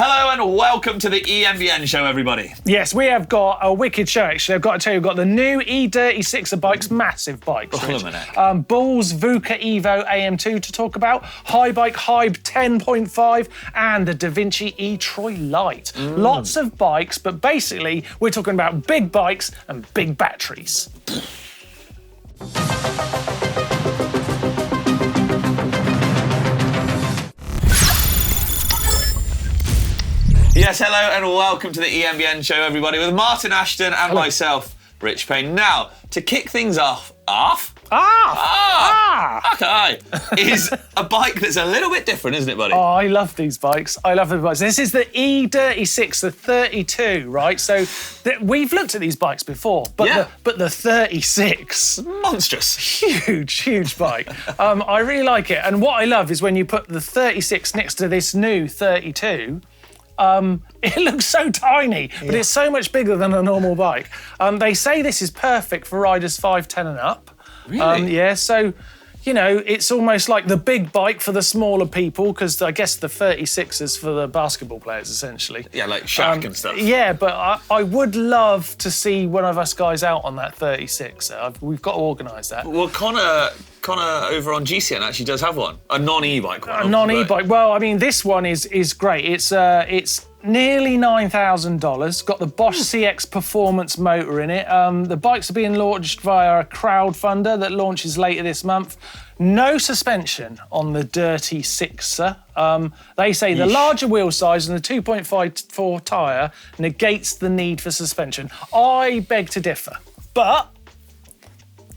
Hello and welcome to the EMBN Show, everybody. Yes, we have got a wicked show, actually. I've got to tell you, we've got the new E36 bikes, massive bikes. Hold on a minute. Bulls VUCA Evo AM2 to talk about, Hybike Hybe 10.5 and the Da Vinci e-Troy Lite. Lots of bikes, but basically we're talking about big bikes and big batteries. Yes, hello and welcome to the EMBN Show, everybody, with Martyn Ashton and myself, Rich Payne. Now, to kick things off, okay, is a bike that's a little bit different, isn't it, buddy? Oh, I love these bikes. I love the bikes. This is the E36, the 32, right? So we've looked at these bikes before, but the 36, monstrous, huge bike. I really like it, and what I love is when you put the 36 next to this new 32. It looks so tiny, but it's so much bigger than a normal bike. They say this is perfect for riders 5'10" and up. Really? So, you know, it's almost like the big bike for the smaller people, because I guess the 36 is for the basketball players, essentially. Yeah, like Shaq and stuff. Yeah, but I would love to see one of us guys out on that 36. We've got to organise that. Well, Connor over on GCN actually does have one, a non-e-bike one. A non-e-bike. Well, I mean, this one is great. It's nearly $9,000. Got the Bosch CX Performance motor in it. The bikes are being launched via a crowdfunder that launches later this month. No suspension on the Dirty Sixer. They say the larger wheel size and the 2.54 tyre negates the need for suspension. I beg to differ, but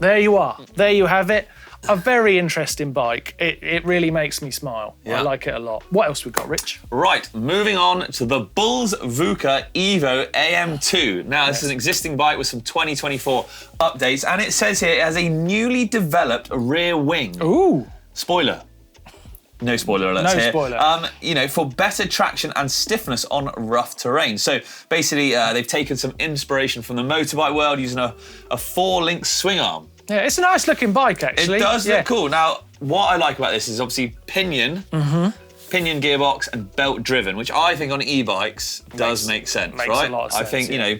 there you are. There you have it. A very interesting bike. It really makes me smile. Yeah. I like it a lot. What else we got, Rich? Right, moving on to the Bulls VUCA Evo AM2. Now, this is an existing bike with some 2024 updates, and it says here it has a newly developed rear wing. Ooh. Spoiler. No spoiler alerts here. No spoiler. You know, for better traction and stiffness on rough terrain. So basically, they've taken some inspiration from the motorbike world using a 4-link swing arm. Yeah, it's a nice looking bike, actually. It does look cool. Now, what I like about this is obviously pinion gearbox and belt driven, which I think on e-bikes does make sense, makes right? A lot of sense, I think, you know,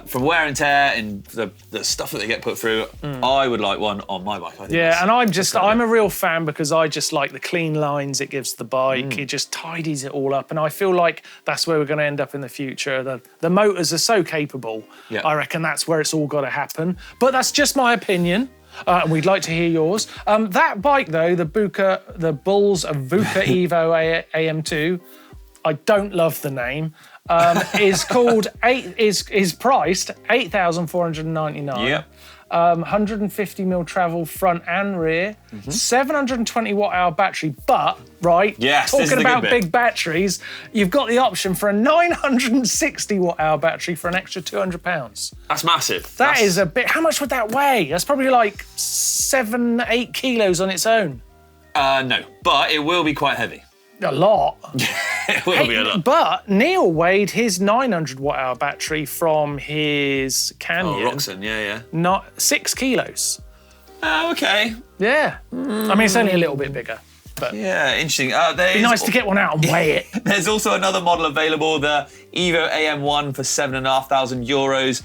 from wear and tear and the stuff that they get put through, I would like one on my bike. I think and I'm a real fan because I just like the clean lines it gives the bike. It just tidies it all up, and I feel like that's where we're going to end up in the future. The motors are so capable. Yeah. I reckon that's where it's all got to happen. But that's just my opinion. We'd like to hear yours. That bike though, the Bulls VUCA Evo AM2. I don't love the name. Is priced $8,499. Yeah. 150 mil travel front and rear, 720 watt-hour battery. But talking about big batteries, you've got the option for a 960 watt-hour battery for an extra £200. That's massive. That is a bit. How much would that weigh? That's probably like 7-8 kilos on its own. No, but it will be quite heavy. A lot. It will be a lot. But Neil weighed his 900 watt-hour battery from his Canyon. Oh, Roxon, yeah. Not 6 kilos. Oh, okay. Yeah. I mean, it's only a little bit bigger. But yeah, interesting. It'd be nice to get one out and weigh it. There's also another model available, the Evo AM1 for €7,500.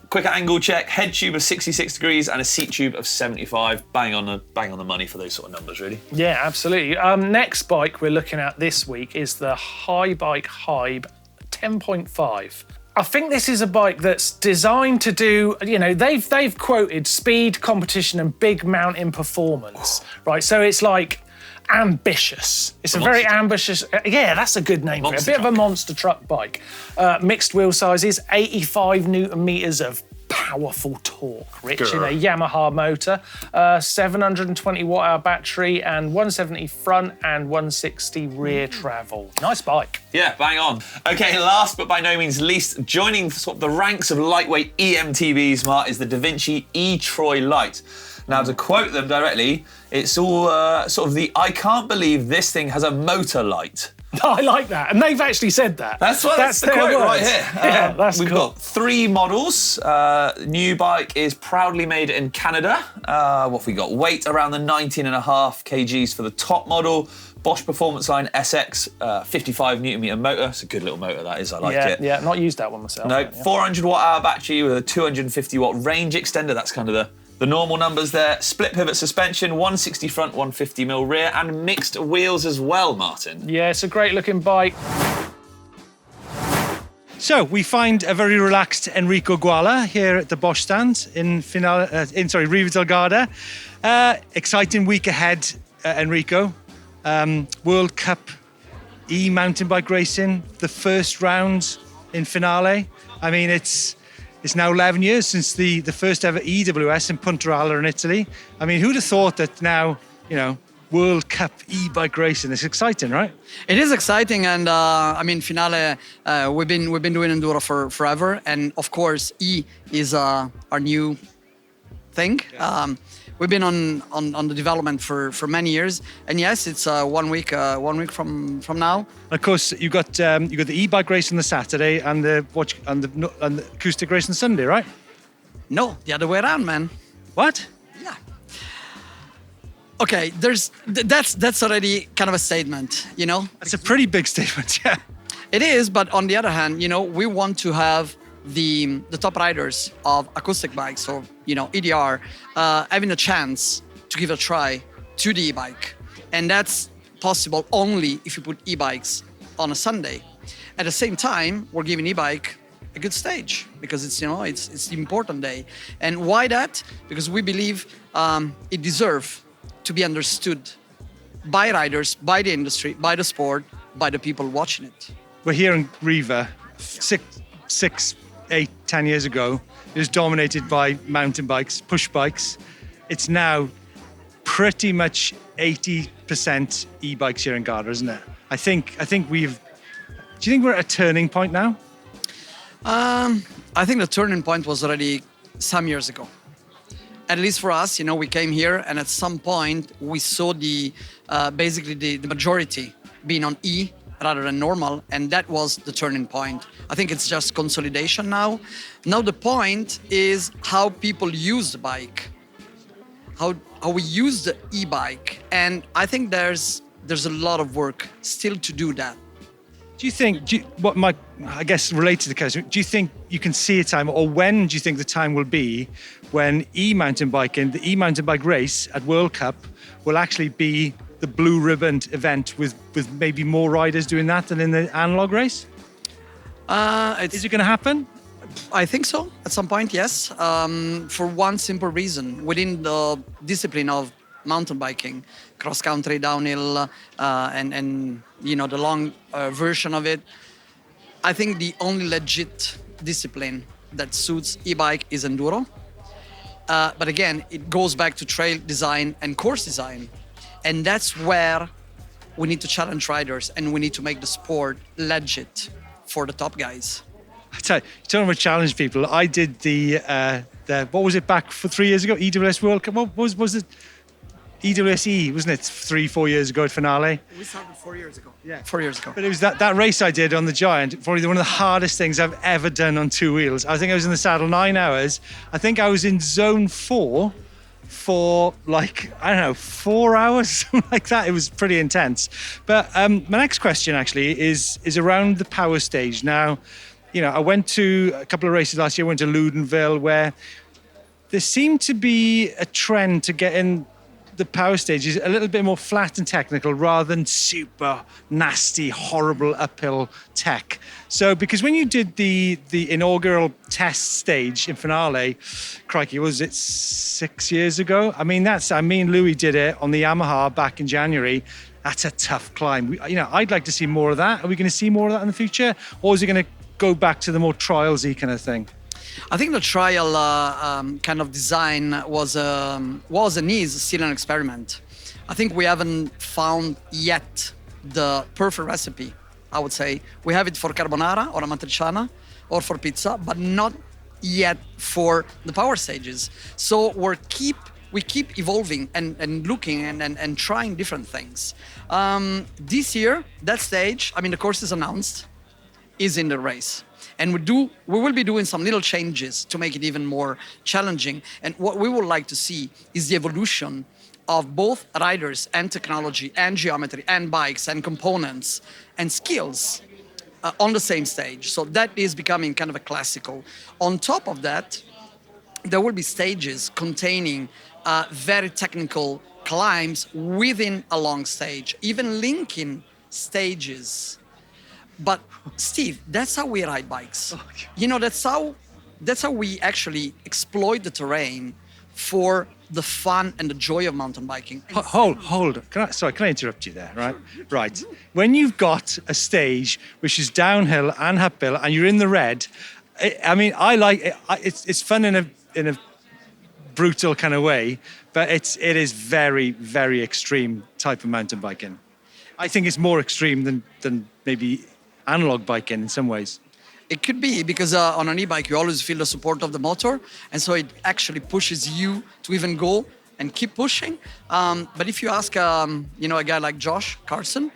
Quick angle check, head tube of 66 degrees and a seat tube of 75. Bang on the money for those sort of numbers, really. Yeah, absolutely. Next bike we're looking at this week is the Hybike Hybe 10.5. I think this is a bike that's designed to do, you know, they've quoted speed, competition and big mountain performance, right? So it's like ambitious. It's a very ambitious, that's a good name for it. A bit of a monster truck bike. Mixed wheel sizes, 85 Newton meters of powerful torque, Rich, in a Yamaha motor. 720 watt-hour battery and 170 front and 160 rear travel. Nice bike. Yeah, bang on. Okay, last but by no means least, joining sort of the ranks of lightweight eMTBs, Mart, is the Da Vinci e-Troy Lite. Now, to quote them directly, it's all sort of the, I can't believe this thing has a motor light. I like that, and they've actually said that. That's the quote right here. Yeah, that's We've got 3 models. New bike is proudly made in Canada. What have we got? Weight around the 19.5 kgs for the top model. Bosch Performance Line SX 55 Newton meter motor. It's a good little motor, that is. I like it. Yeah, not used that one myself. No, Yeah. 400 watt hour battery with a 250 watt range extender. That's kind of the normal numbers there. Split pivot suspension, 160 front, 150mm rear, and mixed wheels as well, Martyn. Yeah, it's a great looking bike. So we find a very relaxed Enrico Guala here at the Bosch stand in Riva del Garda. Exciting week ahead, Enrico. World Cup e-mountain bike racing, the first round in finale. I mean, it's now 11 years since the first ever EWS in Puntarella in Italy. I mean, who'd have thought that now, World Cup e-bike racing? It's exciting, right? It is exciting, and I mean, finale. We've been doing enduro for forever, and of course, E is our new thing. Yeah. We've been on the development for many years, and yes, it's 1 week from now. Of course, you got the e-bike race on the Saturday and the acoustic race on Sunday, right? No, the other way around, man. What? Yeah. Okay, that's already kind of a statement, That's a pretty big statement, yeah. It is, but on the other hand, we want to have the top riders of acoustic bikes, or EDR, having a chance to give a try to the e-bike, and that's possible only if you put e-bikes on a Sunday. At the same time, we're giving e-bike a good stage because it's the important day. And why that? Because we believe it deserves to be understood by riders, by the industry, by the sport, by the people watching it. We're here in Riva, 8, 10 years ago. It was dominated by mountain bikes, push bikes. It's now pretty much 80% e-bikes here in Garda, isn't it? I think we've. Do you think we're at a turning point now? I think the turning point was already some years ago. At least for us, we came here, and at some point we saw basically the majority being on E rather than normal, and that was the turning point. I think it's just consolidation now. Now the point is how people use the bike, how we use the e-bike, and I think there's a lot of work still to do that. Do you think, I guess related to the question, do you think you can see a time, or when do you think the time will be when the e-mountain bike race at World Cup will actually be the blue ribboned event with maybe more riders doing that than in the analog race? Is it going to happen? I think so, at some point, yes. For one simple reason, within the discipline of mountain biking, cross country, downhill, and the long version of it, I think the only legit discipline that suits e-bike is enduro. But again, it goes back to trail design and course design. And that's where we need to challenge riders, and we need to make the sport legit for the top guys. I tell you, talking about challenge people, I did the what was it back for 3 years ago? EWS World Cup. What was it? EWS-E, wasn't it? 3-4 years ago at finale. We started 4 years ago. Yeah, 4 years ago. But it was that race I did on the Giant, probably one of the hardest things I've ever done on two wheels. I think I was in the saddle 9 hours. I think I was in zone 4 for 4 hours, something like that. It was pretty intense. But my next question actually is around the power stage. Now, I went to a couple of races last year. I went to Ludenville, where there seemed to be a trend to get in the power stage is a little bit more flat and technical rather than super nasty, horrible uphill tech. So, because when you did the inaugural test stage in finale, crikey, was it 6 years ago? I mean, me and Louis did it on the Yamaha back in January. That's a tough climb. I'd like to see more of that. Are we going to see more of that in the future? Or is it going to go back to the more trialsy kind of thing? I think the trial kind of design was and is still an experiment. I think we haven't found yet the perfect recipe, I would say. We have it for carbonara or amatriciana or for pizza, but not yet for the power stages. So we keep evolving and looking and trying different things. This year, that stage, the course is announced, is in the race. And we will be doing some little changes to make it even more challenging. And what we would like to see is the evolution of both riders and technology and geometry and bikes and components and skills on the same stage. So that is becoming kind of a classical. On top of that, there will be stages containing very technical climbs within a long stage, even linking stages. But Steve, that's how we ride bikes. You know, that's how we actually exploit the terrain for the fun and the joy of mountain biking. Hold. Can I interrupt you there? Right. When you've got a stage which is downhill and uphill, and you're in the red, I like it. It's fun in a brutal kind of way, but it is very, very extreme type of mountain biking. I think it's more extreme than maybe analog biking in some ways. It could be because on an e-bike you always feel the support of the motor, and so it actually pushes you to even go and keep pushing. But if you ask, a guy like Josh Carson,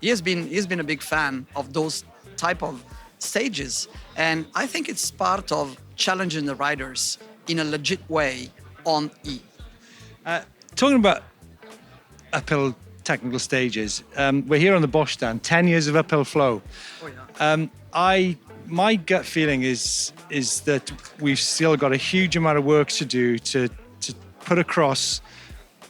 he's been a big fan of those type of stages, and I think it's part of challenging the riders in a legit way on E. Talking about uphill technical stages, we're here on the Bosch stand, 10 years of uphill flow. Oh, yeah. My gut feeling is that we've still got a huge amount of work to do to put across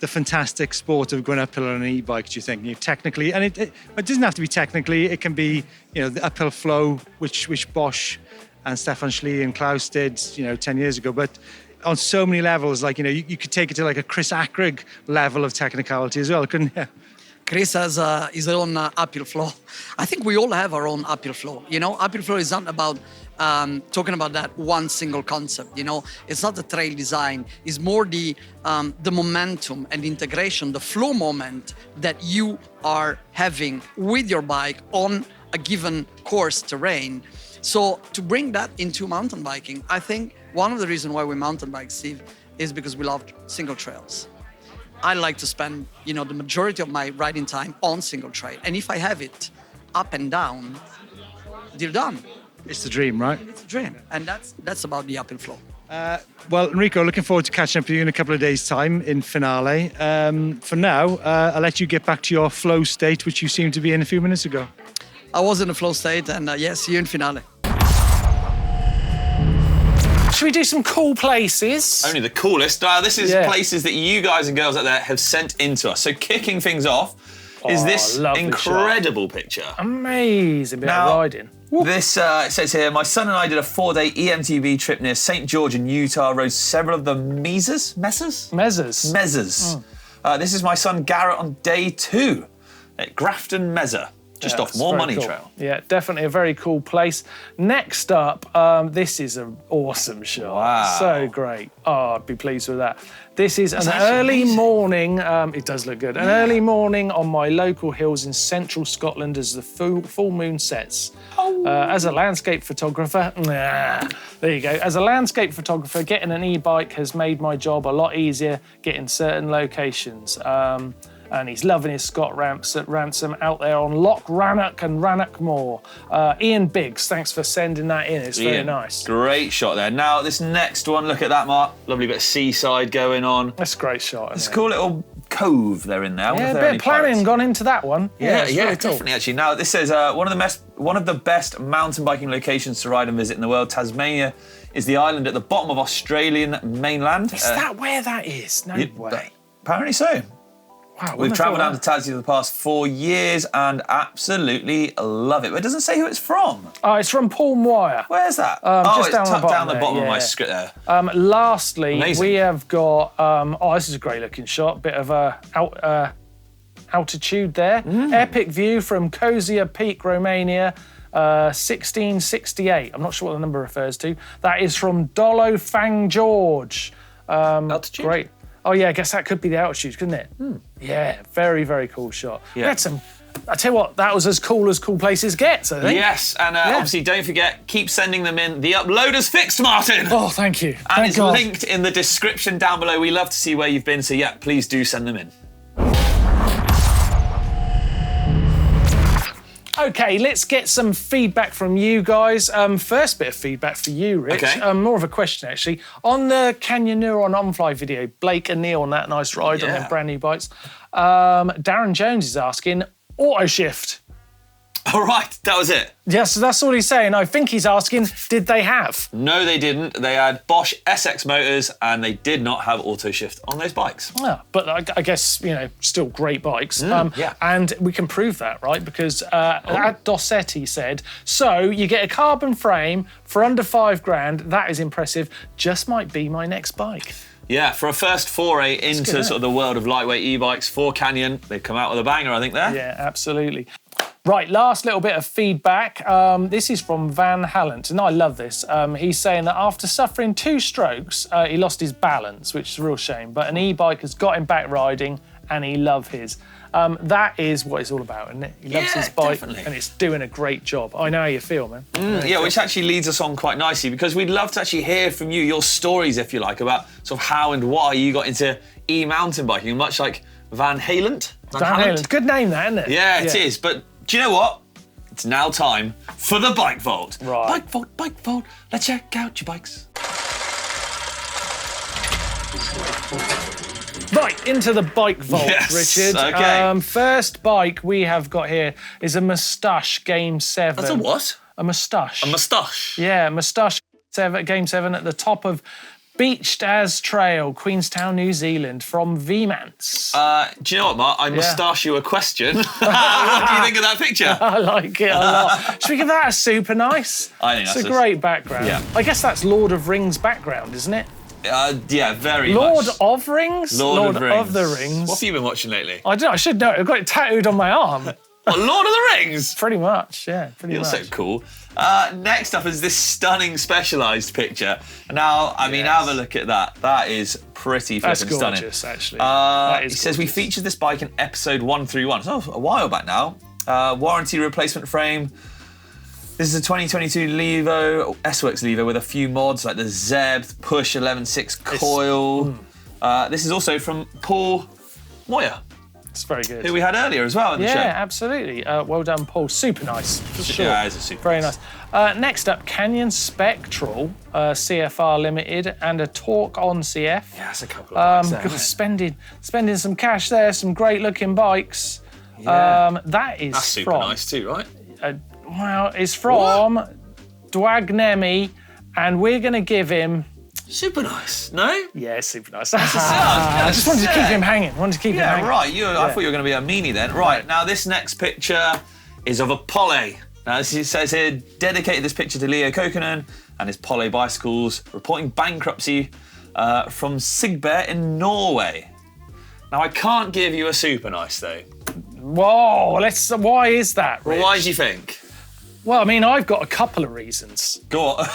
the fantastic sport of going uphill on an e-bike. Do you think? Technically, and it doesn't have to be technically. It can be, the uphill flow, which Bosch and Stefan Schlee and Klaus did, 10 years ago. But on so many levels, you could take it to like a Chris Ackrig level of technicality as well, couldn't you? Chris has his own uphill flow. I think we all have our own uphill flow. Uphill flow is not about talking about that one single concept. It's not the trail design. It's more the momentum and integration, the flow moment that you are having with your bike on a given course terrain. So to bring that into mountain biking, I think one of the reasons why we mountain bike, Steve, is because we love single trails. I like to spend, the majority of my riding time on single trail. And if I have it up and down, deal done. It's the dream, right? It's a dream. And that's about the uphill flow. Well, Enrico, looking forward to catching up with you in a couple of days' time in Finale. For now, I'll let you get back to your flow state, which you seemed to be in a few minutes ago. I was in a flow state, and see you in Finale. Should we do some cool places? Only the coolest. This is places that you guys and girls out there have sent in to us. So kicking things off is this incredible picture. Amazing bit of riding. This it says here, my son and I did a 4-day eMTB trip near St. George in Utah, rode several of the Mezzers. This is my son Garrett on day 2 at Grafton Mezzer. Just off More Money Trail. Yeah, definitely a very cool place. Next up, this is an awesome shot. Wow. So great. Oh, I'd be pleased with that. This is an early morning, it does look good, an early morning on my local hills in central Scotland as the full moon sets. As a landscape photographer, there you go. As a landscape photographer, getting an e-bike has made my job a lot easier getting certain locations. And he's loving his Scott Ransom out there on Loch Rannoch and Rannoch Moor. Ian Biggs, thanks for sending that in. It's very nice. Great shot there. Now, this next one, look at that, Mark. Lovely bit of seaside going on. That's a great shot. It's a cool little cove they're in now. Yeah, a bit of planning gone into that one. Yeah, really definitely, cool. actually. Now, this says, one of the best mountain biking locations to ride and visit in the world. Tasmania is the island at the bottom of Australian mainland. Is that where that is? No way. Apparently so. Wow, We've travelled down to Tassie for the past 4 years and absolutely love it. But it doesn't say who it's from. Oh, it's from Palmwire. Where's that? Just it's down tucked down the there, bottom of my script there. Lastly, Amazing. we have got, this is a great looking shot, bit of altitude there. Epic view from Kozia Peak, Romania, 1668. I'm not sure what the number refers to. That is from Dolo Fang George. Altitude? Great. Oh yeah, I guess that could be the altitude, couldn't it? Yeah, very, very cool shot. Yeah. We had some, I tell you what, that was as cool places get, I think. Yes, and obviously don't forget, keep sending them in. The uploader's fixed, Martin. Oh, thank you. And Thank it's God. linked in the description down below. We love to see where you've been, so yeah, please do send them in. Okay, let's get some feedback from you guys. First bit of feedback for you, Rich. Okay. More of a question, actually. On the Canyon Neuron on-fly video, Blake and Neil on that nice ride on their brand new bikes, Darren Jones is asking, auto shift. All right, that was it. Yes, so that's all he's saying. I think he's asking, did they have? No, they didn't. They had Bosch SX motors and they did not have auto shift on those bikes. Yeah, but I guess, still great bikes. Yeah. And we can prove that, right? Because at Dossetti said, so you get a carbon frame for under $5,000. That is impressive. Just might be my next bike. Yeah, for a first foray into good, sort of the world of lightweight e-bikes for Canyon, they've come out with a banger, I think, there. Yeah, absolutely. Right, last little bit of feedback. This is from Van Hallant, and I love this. He's saying that after suffering 2 strokes, he lost his balance, which is a real shame, but an e-bike has got him back riding, and he loves his. That is what it's all about, isn't it? He loves his bike, definitely. and it's doing a great job. I know how you feel, man. Yeah, which actually leads us on quite nicely because we'd love to actually hear from you, your stories, if you like, about sort of how and why you got into e-mountain biking, much like Van Hallant. Van Hallant. Good name, that, isn't it? Yeah, it is. But do you know what? It's now time for the Bike Vault. Right. Bike Vault, Bike Vault. Let's check out your bikes. Right, into the bike vault, Yes, Richard. okay. First bike we have got here is a Moustache Game 7. That's a what? A Moustache. A moustache. Yeah, Moustache Game 7 at the top of Beached As Trail, Queenstown, New Zealand, from VMANS. Do you know what, Mark? I moustache you a question. What do you think of that picture? I like it a lot. Should we give that a super nice? I think it's that's a great background. Yeah. I guess that's Lord of Rings background, isn't it? Yeah, very Lord much. of Rings? Lord of Rings. of the Rings. What have you been watching lately? I don't know, I should know. I've got it tattooed on my arm. What, Lord of the Rings? Pretty much, yeah. Pretty You're much. so cool. Next up is this stunning Specialized picture. Now, I mean, have a look at that. That is pretty That's flippin' stunning. gorgeous, actually. That is He says we featured this bike in episode 131. So a while back now. Warranty replacement frame. This is a 2022 Levo, S-Works Levo with a few mods like the Zeb, Push 11.6 coil. This is also from Paul Moyer, It's very good. who we had earlier as well in the show. Yeah, absolutely. Well done, Paul. Super nice, for sure. Yeah, it's a super Very nice. Next up, Canyon Spectral, CFR Limited, and a Torque on CF. Yeah, that's a couple of bikes there, isn't it? Spending some cash there, some great looking bikes. Yeah. That is That's super from, nice too, right? Well, it's from Dwagnemi, and we're going to give him. Super nice, no? Yeah, super nice. I I just wanted to keep him hanging. I Yeah, right. I thought you were going to be a meanie then. Right, now this next picture is of a Poly. Now, it says here, dedicated this picture to Leo Kokkonen and his Poly bicycles, reporting bankruptcy from Sigberg in Norway. Now, I can't give you a super nice, though. Whoa, why is that, Rich? Why do you think? Well, I mean, I've got a couple of reasons. Go on.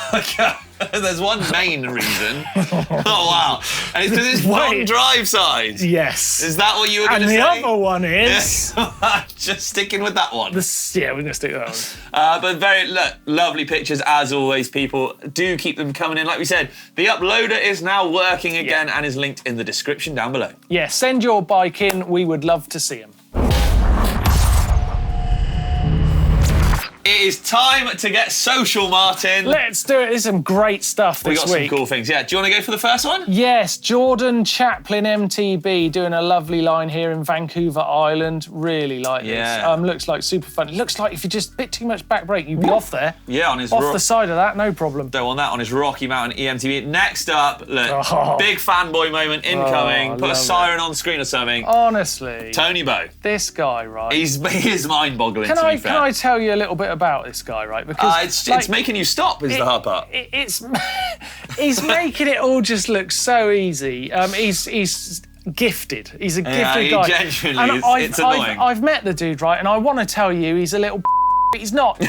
There's one main reason. Oh, wow. And it's because it's front drive side. Yes. Is that what you were going to And say? the other one is... Just sticking with that one. Yeah, we're going to stick with that one. But lovely pictures as always, people. Do keep them coming in. Like we said, the uploader is now working again and is linked in the description down below. Yeah, send your bike in. We would love to see them. It is time to get social, Martin. Let's do it. There's some great stuff We this got some week. cool things. Yeah, do you want to go for the first one? Yes, Jordan Chaplin MTB doing a lovely line here in Vancouver Island. Really like Yeah. this. Looks like super fun. It looks like if you just bit too much back brake, you'd be off there. Yeah, on his Off the side of that, no problem. Don't want that on his Rocky Mountain eMTB. Next up, look, Oh. big fanboy moment incoming. Oh, Put a love siren on screen or something. Honestly, Tony Bow. this guy, right? He is mind-boggling, Can to I be fair. can I tell you a little bit about this guy, right? Because It's making you stop is the hard part. He's making it all just look so easy. He's gifted. He's a gifted he guy. genuinely And is. It's annoying. I've met the dude, right? And I want to tell you, he's a little. But he's not.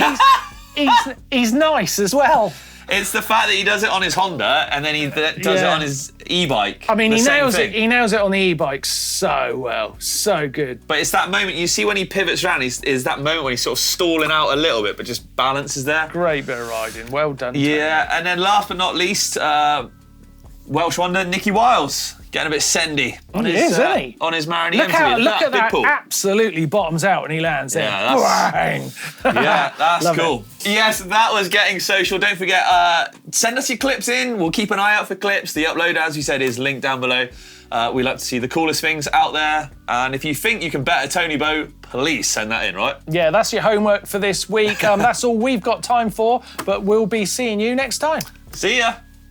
He's nice as well. It's the fact that he does it on his Honda and then he does it Yeah. on his e-bike. I mean, The he same nails thing. it. He nails it on the e-bike so well, so good. But it's that moment, you see when he pivots around, is that moment when he's sort of stalling out a little bit, but just balance is there. Great bit of riding. Well done. Yeah, and then last but not least, Welsh wonder Nicky Wiles Getting a bit sendy on He his, is, isn't he? on his Marin Look eMTB. at Big that, pull. absolutely bottoms out when he lands there. Yeah, Bang. Yeah, that's Love cool. Yes, that was Getting Social. Don't forget, send us your clips in. We'll keep an eye out for clips. The upload, as we said, is linked down below. We like to see the coolest things out there. And if you think you can bet a Tony boat, please send that in, right? Yeah, that's your homework for this week. That's all we've got time for, but we'll be seeing you next time. See ya.